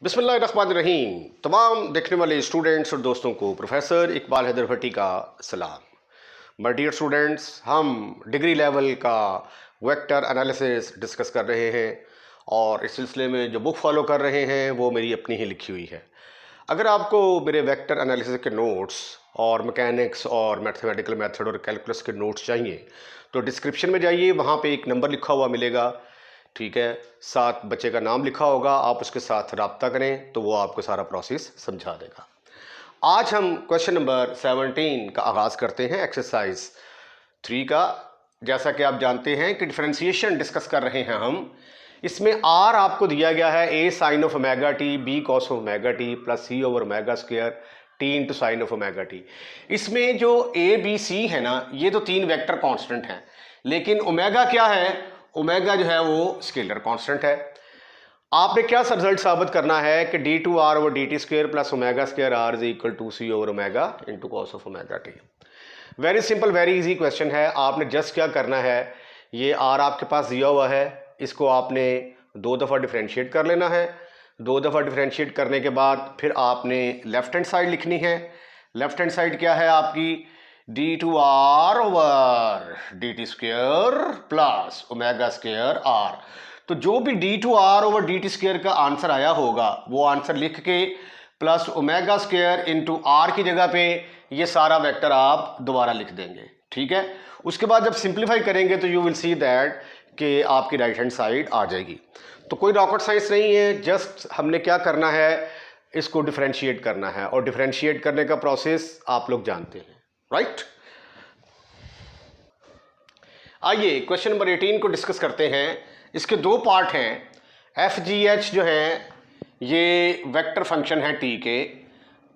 बिस्मिल्लाहिर्रहमानिर्रहीम। तमाम देखने वाले स्टूडेंट्स और दोस्तों को प्रोफेसर इकबाल हैदर भट्टी का सलाम। माय डियर स्टूडेंट्स, हम डिग्री लेवल का वेक्टर एनालिसिस डिस्कस कर रहे हैं और इस सिलसिले में जो बुक फॉलो कर रहे हैं वो मेरी अपनी ही लिखी हुई है। अगर आपको मेरे वेक्टर एनालिसिस के नोट्स और मैकेनिक्स और मैथमेटिकल मेथड और कैलकुलस के नोट्स चाहिए तो डिस्क्रिप्शन में जाइए, वहाँ पे एक नंबर लिखा हुआ मिलेगा, ठीक है, साथ बच्चे का नाम लिखा होगा, आप उसके साथ रब्ता करें तो वो आपको सारा प्रोसेस समझा देगा। आज हम क्वेश्चन नंबर 17 का आगाज़ करते हैं, एक्सरसाइज 3 का। जैसा कि आप जानते हैं कि डिफरेंशिएशन डिस्कस कर रहे हैं हम। इसमें आर आपको दिया गया है A sine of omega t B cos of omega t plus C over omega square t into sine of omega t. इसमें जो ए बी सी है ना, ये तो तीन वेक्टर कांस्टेंट हैं, लेकिन ओमेगा क्या है? ओमेगा जो है वो स्केलर कांस्टेंट है। आपने क्या रिजल्ट साबित करना है कि d two r over d t square plus omega square r is equal to c over omega into cos of omega t. Very simple, very easy question है। आपने जस्ट क्या करना है, ये आर आपके पास दिया हुआ है, इसको आपने दो दफ़ा डिफरेंशिएट कर लेना है। दो दफ़ा डिफरेंशिएट करने के बाद फिर आपने लेफ्ट हैंड साइड लिखनी है। लेफ्ट हैंड साइड क्या है आपकी? D two r over d t square plus omega square r. तो जो भी d two r over d t square का आंसर आया होगा वो आंसर लिख के plus omega square into r की जगह पे ये सारा वेक्टर आप दोबारा लिख देंगे, ठीक है। उसके बाद जब सिंप्लीफाई करेंगे तो यू विल सी दैट कि आपकी राइट हैंड साइड आ जाएगी। तो कोई रॉकेट साइंस नहीं है, जस्ट हमने क्या करना है, इसको डिफरेंशिएट करना है और डिफरेंशिएट करने का प्रोसेस आप लोग जानते हैं, राइट। आइए क्वेश्चन नंबर 18 को डिस्कस करते हैं। इसके दो पार्ट हैं। एफ जी एच जो है ये वेक्टर फंक्शन है टी के,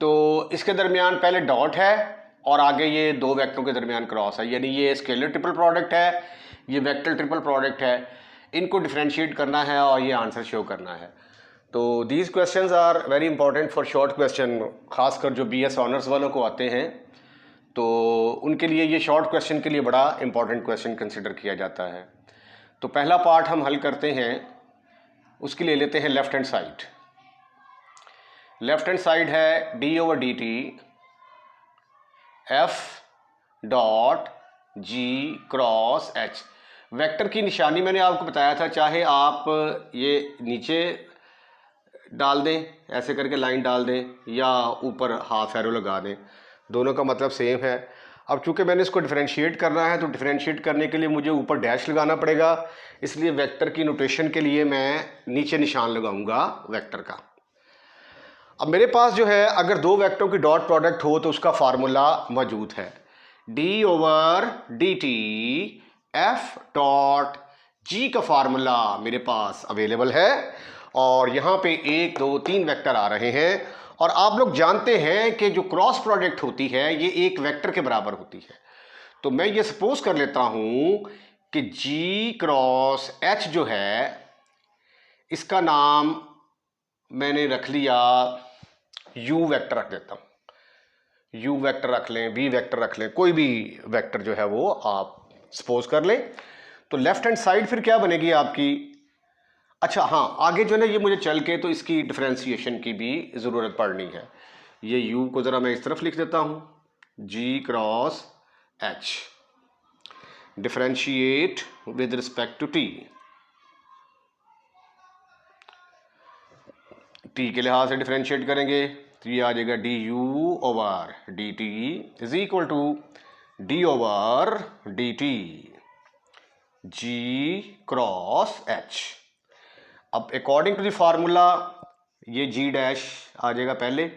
तो इसके दरमियान पहले डॉट है और आगे ये दो वेक्टरों के दरमियान क्रॉस है, यानी ये स्केलर ट्रिपल प्रोडक्ट है, ये वेक्टर ट्रिपल प्रोडक्ट है। इनको डिफरेंशिएट करना है और ये आंसर शो करना है। तो these questions are very important for short question, खासकर जो बी एस ऑनर्स वालों को आते हैं तो उनके लिए ये शॉर्ट क्वेश्चन के लिए बड़ा इंपॉर्टेंट क्वेश्चन कंसिडर किया जाता है। तो पहला पार्ट हम हल करते हैं, उसके लिए लेते हैं left hand side. Left hand side है d over d t F dot G cross H. Vector की निशानी मैंने आपको बताया था, चाहे आप ये नीचे डाल दें, ऐसे करके लाइन डाल दें, या ऊपर हाफ एरो लगा दें, दोनों का मतलब सेम है। अब चूंकि मैंने इसको डिफरेंशिएट करना है तो डिफरेंशिएट करने के लिए मुझे ऊपर डैश लगाना पड़ेगा, इसलिए वेक्टर की नोटेशन के लिए मैं नीचे निशान लगाऊंगा वेक्टर का। अब मेरे पास जो है, अगर दो वेक्टरों की डॉट प्रोडक्ट हो तो उसका फार्मूला मौजूद है, d over d t F dot जी का फार्मूला मेरे पास अवेलेबल है और यहाँ पे एक दो तीन वेक्टर आ रहे हैं। और आप लोग जानते हैं कि जो क्रॉस प्रोडक्ट होती है ये एक वेक्टर के बराबर होती है। तो मैं ये सपोज कर लेता हूं कि जी क्रॉस एच जो है, इसका नाम मैंने रख लिया यू वेक्टर रख देता हूं। यू वेक्टर रख लें, वी वेक्टर रख लें, कोई भी वेक्टर जो है वो आप सपोज कर लें। तो लेफ्ट हैंड साइड फिर क्या बनेगी आपकी? अच्छा हाँ, आगे जो है ना, ये मुझे चल के तो इसकी डिफरेंशिएशन की भी ज़रूरत पड़नी है। ये u को ज़रा मैं इस तरफ लिख देता हूँ, g cross h, differentiate with respect to t। t के लिहाज से डिफरेंशिएट करेंगे तो ये आ जाएगा d u over d t is equal to d over d t g cross h। अब अकॉर्डिंग टू द फार्मूला ये g डैश आ जाएगा पहले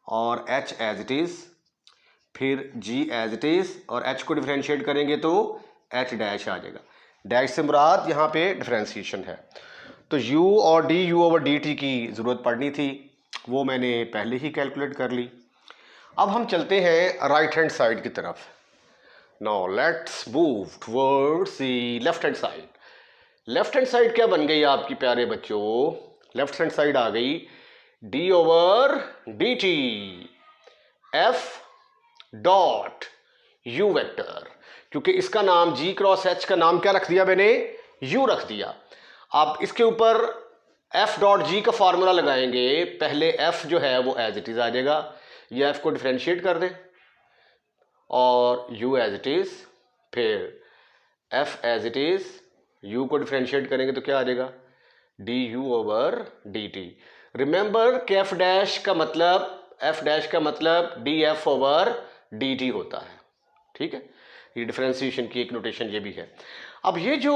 और h एज इट इज़, फिर g एज इट इज़, और h को डिफरेंशिएट करेंगे तो h डैश आ जाएगा। डैश से मुराद यहाँ पे डिफरेंशिएशन है। तो u और d u over d t की ज़रूरत पड़नी थी, वो मैंने पहले ही कैलकुलेट कर ली। अब हम चलते हैं राइट हैंड साइड की तरफ। Now let's move towards the left hand side. Left hand side क्या बन गई आपकी प्यारे बच्चों? लेफ्ट हैंड साइड आ गई D over d t F dot U vector, क्योंकि इसका नाम जी क्रॉस एच का नाम क्या रख दिया मैंने? यू रख दिया। अब इसके ऊपर एफ डॉट जी का फॉर्मूला लगाएंगे, पहले एफ जो है वो एज इट इज आ जाएगा, ये एफ को डिफ्रेंशिएट कर दें और यू एज इट इज, फिर f as it is, u को डिफ्रेंशिएट करेंगे तो क्या आ जाएगा, d u over d t. Remember कि एफ डैश का मतलब d f over d t होता है, ठीक है। ये डिफ्रेंसिएशन की एक नोटेशन ये भी है। अब ये जो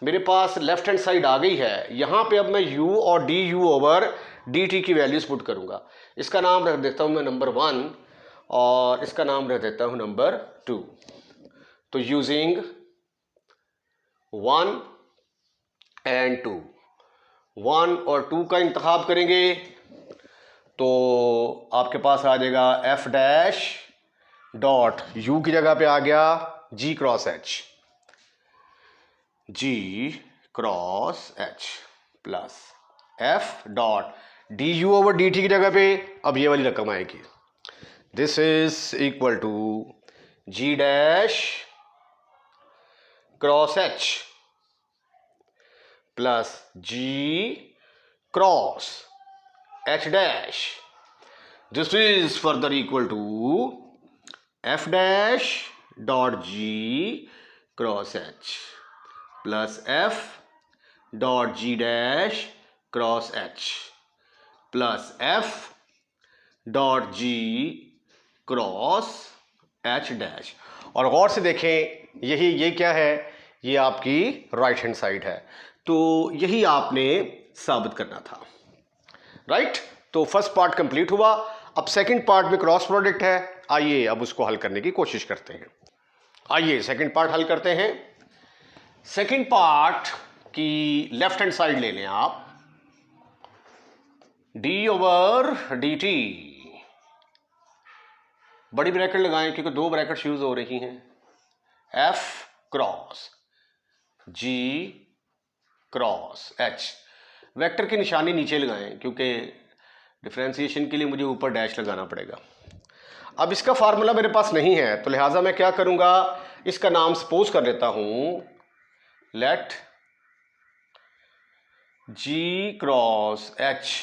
मेरे पास लेफ्ट हैंड साइड आ गई है, यहाँ पे अब मैं u और d u over d t की वैल्यूज पुट करूँगा। इसका नाम रख देता हूँ मैं नंबर 1 और इसका नाम रख देता हूँ नंबर 2। तो यूजिंग 1 एंड 2, 1 और 2 का इंतखाब करेंगे तो आपके पास आ जाएगा एफ डैश डॉट यू की जगह पे आ गया G cross H, G cross H plus F dot d u over d t की जगह पे अब ये वाली रकम आएगी, this is equal to G dash cross H plus G cross H dash, this is further equal to F dash dot G cross H plus F dot G dash cross H plus F dot G cross H dash. और गौर से देखें, ये क्या है, ये आपकी right hand side है, तो यही आपने साबित करना था, राइट। तो फर्स्ट पार्ट कंप्लीट हुआ। अब सेकंड पार्ट में क्रॉस प्रोडक्ट है, आइए अब उसको हल करने की कोशिश करते हैं। आइए सेकंड पार्ट हल करते हैं। सेकंड पार्ट की लेफ्ट हैंड साइड ले लें आप, d ओवर डी टी, बड़ी ब्रैकेट लगाएं क्योंकि 2 ब्रैकेट यूज हो रही हैं, f cross g cross h। Vector की निशानी नीचे लगाएं क्योंकि डिफरेंशिएशन के लिए मुझे ऊपर डैश लगाना पड़ेगा। अब इसका फार्मूला मेरे पास नहीं है, तो लिहाजा मैं क्या करूंगा, इसका नाम सपोज कर लेता हूं, let g cross h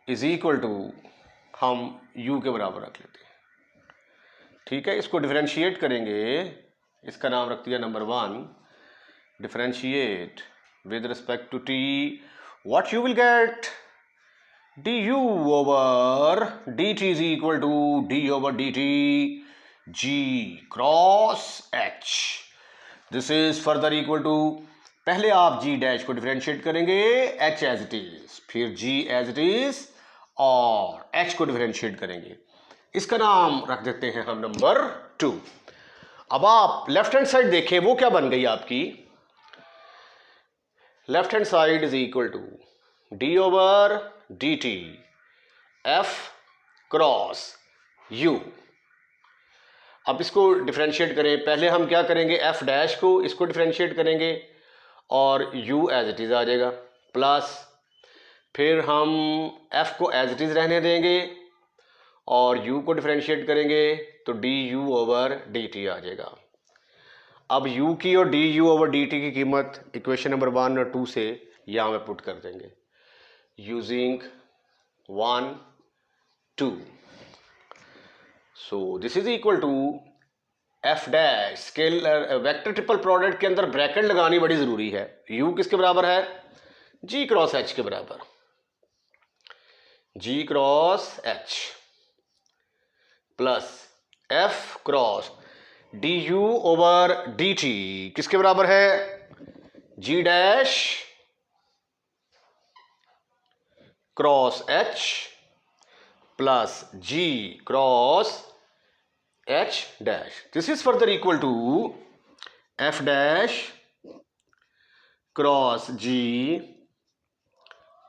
is equal to, हम u के बराबर रख लेते हैं, ठीक है। इसको डिफरेंशिएट करेंगे, इसका नाम रख दिया number 1, differentiate with respect to t, what you will get, du over dt is equal to d over dt g cross h, this is further equal to, पहले आप g डैश को डिफरेंशिएट करेंगे h as it is, फिर g as it is और h को differentiate करेंगे, इसका नाम रख देते हैं हम नंबर 2। अब आप लेफ्ट हैंड साइड देखें, वो क्या बन गई आपकी, left hand side is equal to d over d t f cross u. अब इसको डिफरेंशिएट करें, पहले हम क्या करेंगे, एफ डैश को इसको डिफरेंशिएट करेंगे और u एज इट इज आ जाएगा, प्लस फिर हम f को एज इट इज रहने देंगे और u को डिफरेंशिएट करेंगे तो d u over d t आ जाएगा। अब u की और d u over d t की कीमत इक्वेशन नंबर 1 और 2 से यहाँ में पुट कर देंगे, using 1 2, so this is equal to f dash, scalar vector triple product के अंदर ब्रैकेट लगानी बड़ी जरूरी है, u किसके बराबर है, g क्रॉस h के बराबर, g cross h plus f cross d u over d t किसके बराबर है, g dash cross h plus g cross h dash, this is further equal to f dash cross g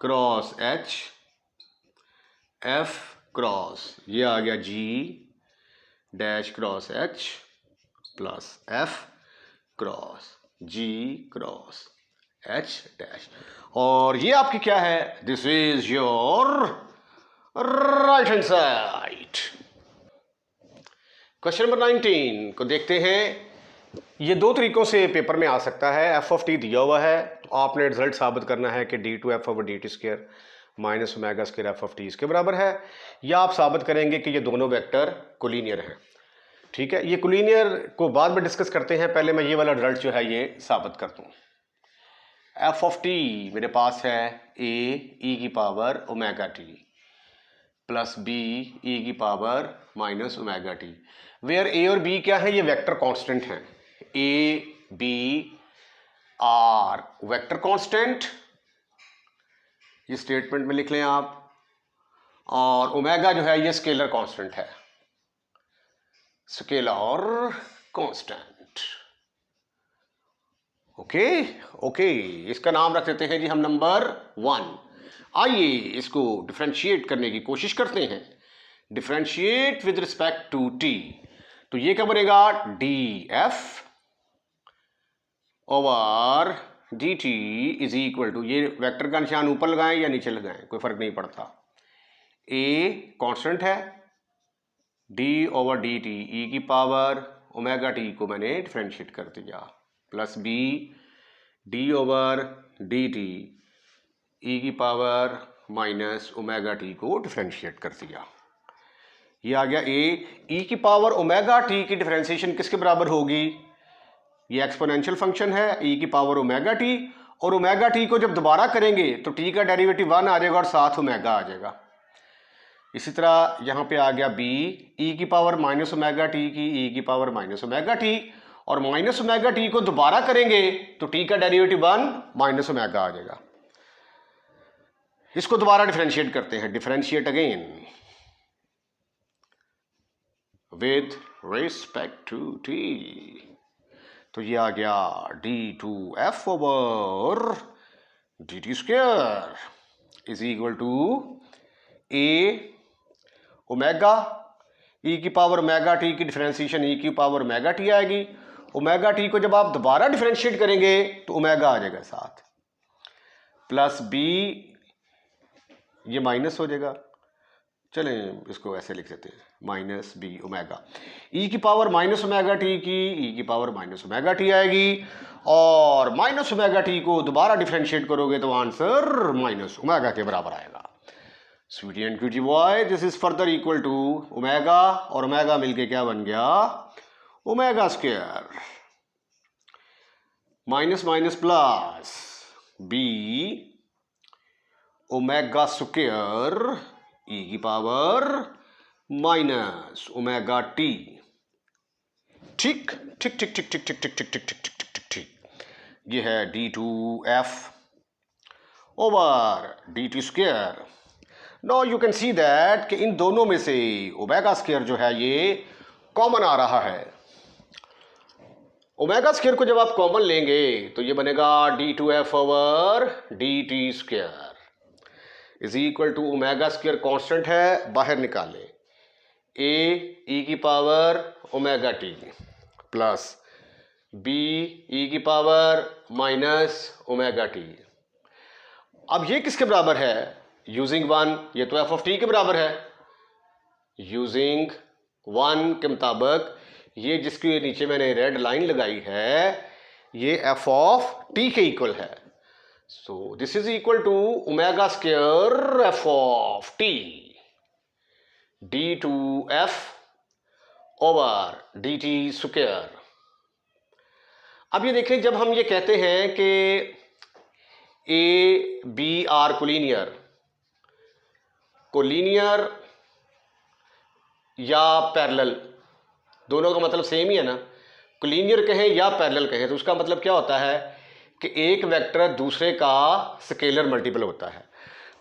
cross h, f cross ये आ गया g dash cross h plus f cross g cross h dash, और ये आपकी क्या है, this is your right hand side. Question number 19 को देखते हैं। ये दो तरीक़ों से पेपर में आ सकता है। एफ ऑफ टी दिया हुआ है तो आपने रिजल्ट साबित करना है कि d two f over d t square minus omega square f of t इसके बराबर है, या आप साबित करेंगे कि ये दोनों वेक्टर कोलिनियर हैं। ठीक है, ये कोलिनियर को बाद में डिस्कस करते हैं, पहले मैं ये वाला रिजल्ट जो है ये साबित कर दूँ। एफ ऑफ टी मेरे पास है ए ई की power omega t plus B e की power minus omega t, where A और बी क्या है, ये वेक्टर कांस्टेंट हैं। A B are vector constant, ये स्टेटमेंट में लिख लें आप, और ओमेगा जो है ये स्केलर कांस्टेंट है, स्केलर कांस्टेंट। ओके ओके, इसका नाम रख देते हैं जी हम नंबर 1। आइए इसको डिफरेंशिएट करने की कोशिश करते हैं। Differentiate with respect to t, तो ये क्या बनेगा, d f over d t is equal to, ये वेक्टर का निशान ऊपर लगाएं या नीचे लगाएं कोई फर्क नहीं पड़ता, ए कांस्टेंट है, d over d t e की पावर ओमेगा टी को मैंने डिफरेंशिएट कर दिया, plus b d over d t e की पावर माइनस ओमेगा टी को डिफरेंशिएट कर दिया। ये आ गया ए, ई की पावर ओमेगा टी की डिफरेंशिएशन किसके बराबर होगी, ये एक्सपोनेंशियल फंक्शन है ई की पावर ओमेगा टी, और ओमेगा टी को जब दोबारा करेंगे तो टी का डेरिवेटिव 1 आ जाएगा और साथ ओमेगा आ जाएगा। इसी तरह यहाँ पे आ गया बी ई की पावर माइनस ओमेगा टी की ई की पावर माइनस ओमेगा टी, और माइनस ओमेगा टी को दोबारा करेंगे तो टी का डेरिवेटिव 1 माइनस ओमेगा आ जाएगा। इसको दोबारा डिफरेंशिएट करते हैं, differentiate again with respect to t, तो ये आ गया d two f over d t square is equal to A omega e की पावर ओमेगा टी की डिफरेंशिएशन ई की पावर ओमेगा टी आएगी, ओमेगा टी को जब आप दोबारा डिफरेंशिएट करेंगे तो ओमेगा आ जाएगा साथ, प्लस बी ये माइनस हो जाएगा, चलें इसको ऐसे लिख देते हैं माइनस बी ओमेगा, ई की पावर माइनस ओमेगा टी की ई की पावर माइनस ओमेगा टी आएगी, और माइनस ओमेगा टी को दोबारा डिफरेंशिएट करोगे तो आंसर माइनस ओमेगा के बराबर आएगा। Sweetie and cutie boy, this is further equal to omega और ओमेगा मिलके क्या बन गया, omega square minus minus plus B omega square e की पावर माइनस ओमेगा टी। ठीक ठीक ठीक ठीक ठीक ठीक ठीक ठीक ठीक ठीक ठीक ठीक ठीक, ये है d two f over d t square. Now you can see that कि इन दोनों में से ओमेगा स्क्वायर जो है ये कॉमन आ रहा है। ओमेगा स्क्वायर को जब आप कॉमन लेंगे तो ये बनेगा d two f over d t square is equal to omega square constant है, बाहर निकालें, ए ई की power omega t plus B e की पावर माइनस ओमेगा टी। अब ये किसके बराबर है, यूजिंग 1, ये तो एफ ऑफ टी के बराबर है, यूजिंग 1 के मुताबिक ये जिसके नीचे मैंने रेड लाइन लगाई है ये एफ ऑफ टी के इक्वल है, so this is equal to omega square f of t d two f over d t square. अब ये देखें, जब हम ये कहते हैं कि a B are collinear, collinear या पैरेलल, दोनों का मतलब सेम ही है ना, कोलिनियर कहें या पैरेलल कहें तो उसका मतलब क्या होता है कि एक वेक्टर दूसरे का स्केलर मल्टीपल होता है।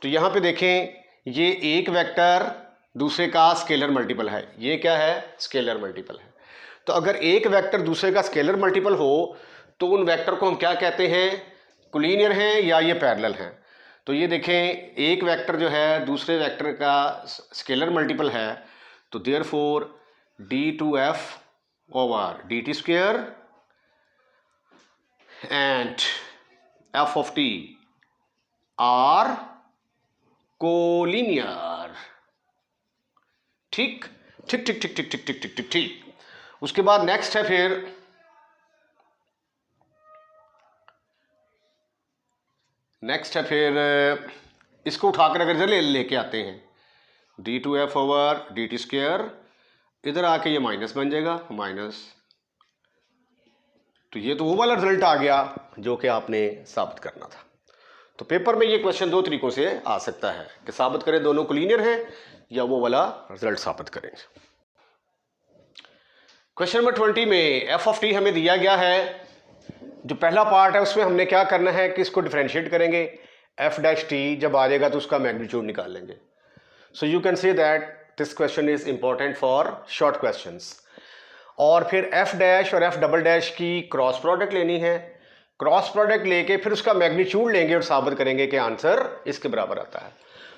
तो यहाँ पे देखें, ये एक वेक्टर दूसरे का स्केलर मल्टीपल है, ये क्या है, स्केलर मल्टीपल है। तो अगर एक वेक्टर दूसरे का स्केलर मल्टीपल हो तो उन वेक्टर को हम क्या कहते हैं, कोलिनियर हैं या ये पैरेलल हैं। तो ये देखें, एक वेक्टर जो है दूसरे वेक्टर का स्केलर मल्टीपल है, तो therefore d two f over d t square and f of t are collinear. ठीक ठीक ठीक ठीक ठीक ठीक ठीक ठीक ठीक ठीक। उसके बाद नेक्स्ट है फिर नेक्स्ट है फिर इसको उठाकर अगर जल्दी लेके आते हैं d2f ओवर dt स्क्वायर, इधर आके ये माइनस बन जाएगा माइनस, तो ये तो वो वाला रिजल्ट आ गया जो कि आपने साबित करना था। तो पेपर में ये क्वेश्चन दो तरीकों से आ सकता है कि साबित करें दोनों कोलिनियर हैं या वो वाला रिजल्ट साबित करें। क्वेश्चन नंबर 20 में एफ ऑफ टी हमें दिया गया है। जो पहला पार्ट है उसमें हमने क्या करना है कि इसको डिफरेंशिएट करेंगे, एफ डैश टी जब आ जाएगा तो उसका मैग्नीट्यूड निकाल लेंगे। So you can say that this question is important for short questions. और फिर एफ डैश और एफ डबल डैश की क्रॉस प्रोडक्ट लेनी है, क्रॉस प्रोडक्ट लेके फिर उसका मैग्नीट्यूड लेंगे और साबित करेंगे कि आंसर इसके बराबर आता है।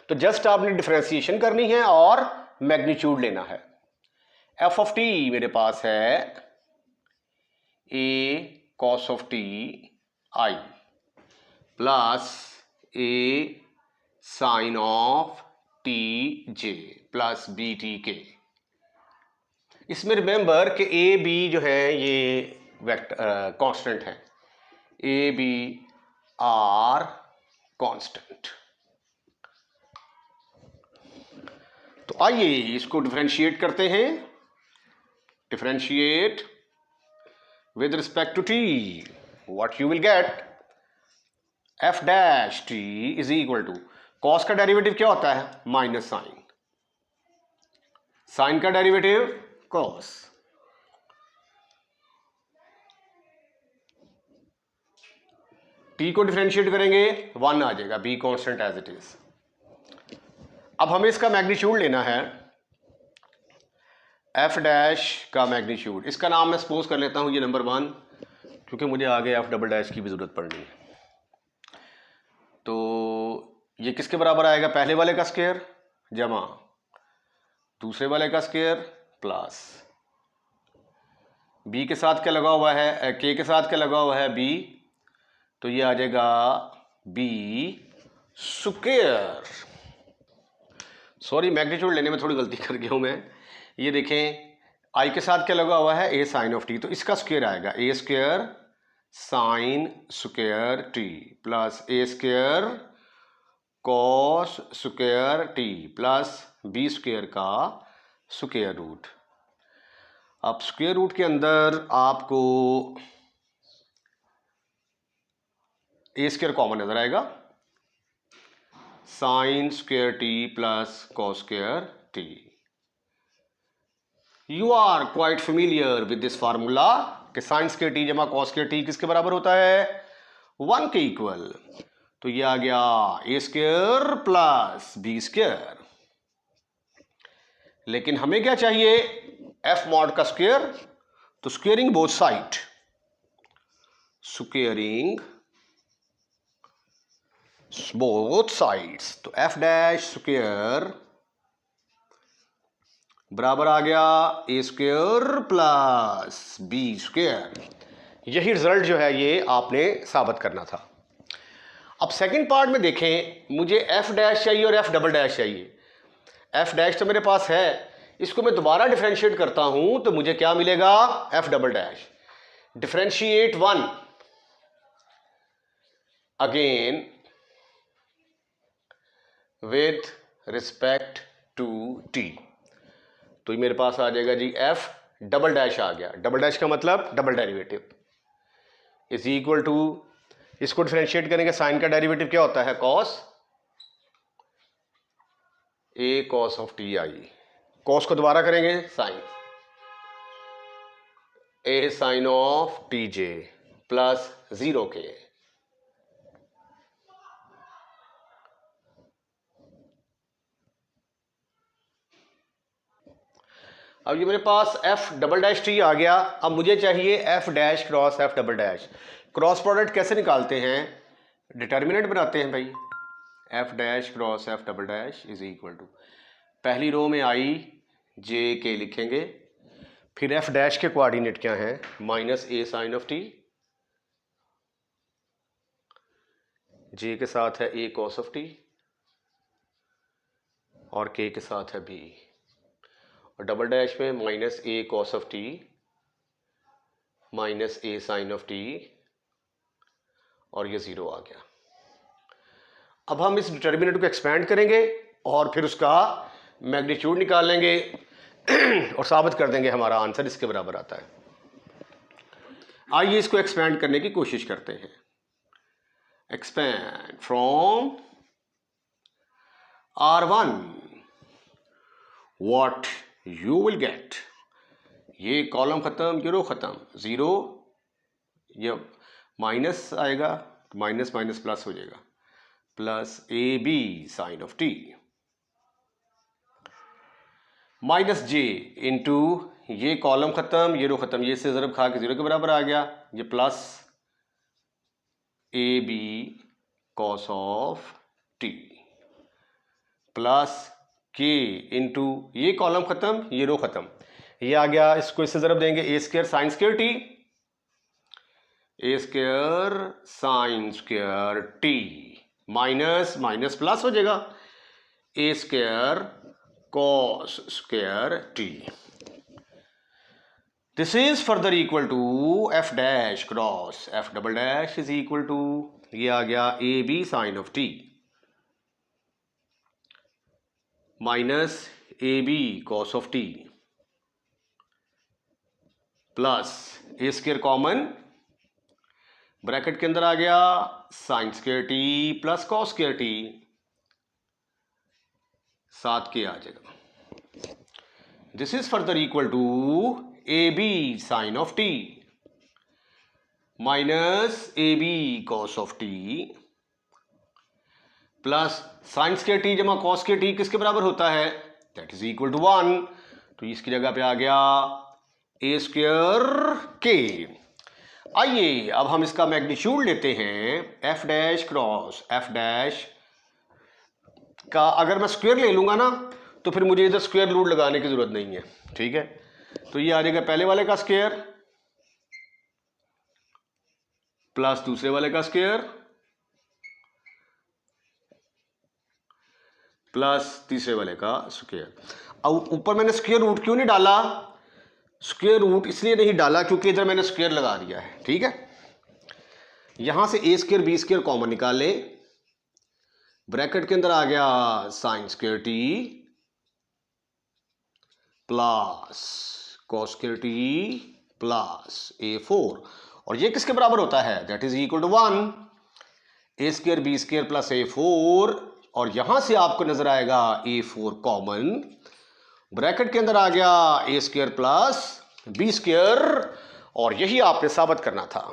तो जस्ट आपने डिफरेंशिएशन करनी है और मैग्नीट्यूड लेना है। एफ ऑफ टी मेरे पास है A cos of t i plus A sine of t j plus B t k. इसमें रिमेंबर कि ए बी जो है ये वेक्टर कांस्टेंट है, ए बी आर कांस्टेंट। तो आइए इसको डिफरेंशिएट करते हैं। Differentiate with respect to t, what you will get, f dash t is equal to cos का डेरिवेटिव क्या होता है माइनस साइन, साइन का डेरिवेटिव cos, t को डिफरेंशिएट करेंगे 1 आ जाएगा, b constant as it is. अब हमें इसका मैग्नीट्यूड लेना है, एफ डैश का मैग्नीट्यूड, इसका नाम मैं सपोज कर लेता हूं ये नंबर 1, क्योंकि मुझे आगे एफ डबल डैश की भी जरूरत पड़नी है। तो ये किसके बराबर आएगा, पहले वाले का स्क्वायर जमा दूसरे वाले का स्क्वायर प्लस बी के साथ क्या लगा हुआ है, के के साथ क्या लगा हुआ है बी, तो ये आ जाएगा बी स्क्वायर। सॉरी मैग्नीट्यूड लेने में थोड़ी गलती कर गया हूं मैं। ये देखें आई के साथ क्या लगा हुआ है ए साइन ऑफ टी, तो इसका स्क्वायर आएगा A square sine square T plus A square cos square T plus B square का स्क्वायर रूट। अब स्क्वायर रूट के अंदर आपको ए स्क्वायर कॉमन नजर आएगा, sine square T plus cos square t. You are quite familiar with this formula कि sine square t जमा cos square t किसके बराबर होता है 1 के इक्वल। तो ये आ गया ए स्क्वायर प्लस बी स्क्वायर। लेकिन हमें क्या चाहिए एफ मॉड का स्क्वायर, तो squaring both side, squaring both sides, तो एफ डैश स्क्वायर बराबर आ गया ए स्क्वायर प्लस बी स्क्वायर। यही रिजल्ट जो है ये आपने साबित करना था। अब सेकंड पार्ट में देखें, मुझे एफ डैश चाहिए और एफ डबल डैश चाहिए। एफ डैश तो मेरे पास है, इसको मैं दोबारा डिफरेंशिएट करता हूं तो मुझे क्या मिलेगा f double dash. Differentiate 1 again with respect to t, तो ये मेरे पास आ जाएगा जी एफ डबल डैश आ गया। डबल डैश का मतलब double derivative is equal to, इसको डिफरेंशिएट करेंगे, साइन का डेरिवेटिव क्या होता है cos, a cos of t i, cos को दोबारा करेंगे sine, a sine of t j plus 0 k. अब ये मेरे पास एफ डबल डैश टी आ गया। अब मुझे चाहिए f dash cross f double dash. Cross product कैसे निकालते हैं, डिटर्मिनेंट बनाते हैं भाई, f dash cross f double dash is equal to, पहली रो में आई जे के लिखेंगे, फिर एफ डैश के कोऑर्डिनेट क्या हैं minus A sine of t, j के साथ है ए कॉस ऑफ टी और के के साथ है बी, और डबल डैश में minus a cos of t minus A sine of t और ये 0 आ गया। अब हम इस डिटर्मिनेंट को एक्सपेंड करेंगे और फिर उसका मैग्नीट्यूड निकाल लेंगे और साबित कर देंगे हमारा आंसर इसके बराबर आता है। आइए इसको एक्सपेंड करने की कोशिश करते हैं। Expand from R1 what you will gate, ये कॉलम खत्म, ये रो खत्म, 0 ये माइनस आएगा, माइनस माइनस प्लस हो जाएगा, plus a b sine of t minus j into ये कॉलम खत्म, ये रो खत्म, ये से ज़रब खा के 0 के बराबर आ गया, ये plus a b cos of t plus k into ये कॉलम खत्म, ये रो खत्म, ये आ गया, इसको इससे ज़रब देंगे A square sine square t, A square sine square t minus minus plus हो जाएगा, A square cos square t. This is further equal to f dash cross f double dash is equal to, ये आ गया a b sin of t minus a b cos of t प्लस a square common, bracket के अंदर आ गया sine square t plus cos square t, 7 के आ जाएगा। This is further equal to a b sine of t minus a b cos of t plus sine square t जमा cos square t किसके बराबर होता है, दैट इज इक्वल टू 1, तो इसकी जगह पे आ गया ए स्क्वायर के। आइए अब हम इसका मैग्नीट्यूड लेते हैं, F dash cross F dash का अगर मैं स्क्वायर ले लूंगा ना तो फिर मुझे इधर स्क्वायर रूट लगाने की जरूरत नहीं है, ठीक है। तो ये आ जाएगा पहले वाले का स्क्वायर प्लस दूसरे वाले का स्क्वायर प्लस तीसरे वाले का स्क्वायर। अब ऊपर मैंने स्क्वायर रूट क्यों नहीं डाला, स्क्वायर रूट इसलिए नहीं डाला क्योंकि इधर मैंने स्क्वायर लगा दिया है, ठीक है। यहां से A square B square common निकाल ले, ब्रैकेट के अंदर आ गया sine square T plus cos square T plus a4, और ये किसके बराबर होता है, that is equal to 1, A square B square plus a4, और यहां से आपको नजर आएगा a4 कॉमन, ब्रैकेट के अंदर आ गया ए स्क्वायर प्लस बी स्क्वायर, और यही आपने साबित करना था।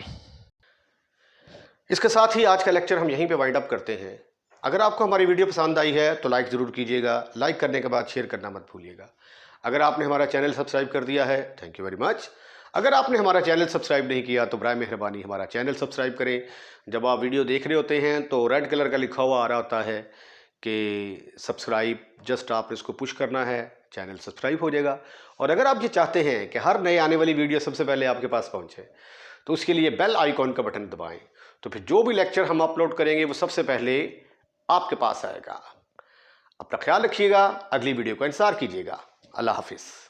इसके साथ ही आज का लेक्चर हम यहीं पे वाइंड अप करते हैं। अगर आपको हमारी वीडियो पसंद आई है तो लाइक ज़रूर कीजिएगा, लाइक करने के बाद शेयर करना मत भूलिएगा। अगर आपने हमारा चैनल सब्सक्राइब कर दिया है, थैंक यू वेरी मच। अगर आपने हमारा चैनल सब्सक्राइब नहीं किया तो बराए मेहरबानी हमारा चैनल सब्सक्राइब करें। जब आप वीडियो देख रहे होते हैं तो रेड कलर का लिखा हुआ आ रहा होता है कि सब्सक्राइब, जस्ट आपने इसको पुश करना है, चैनल सब्सक्राइब हो जाएगा। और अगर आप ये चाहते हैं कि हर नए आने वाली वीडियो सबसे पहले आपके पास पहुँचे तो उसके लिए बेल आइकॉन का बटन दबाएँ, तो फिर जो भी लेक्चर हम अपलोड करेंगे वो सबसे पहले आपके पास आएगा। अपना ख्याल रखिएगा, अगली वीडियो का इंतजार कीजिएगा। अल्लाह हाफिज़।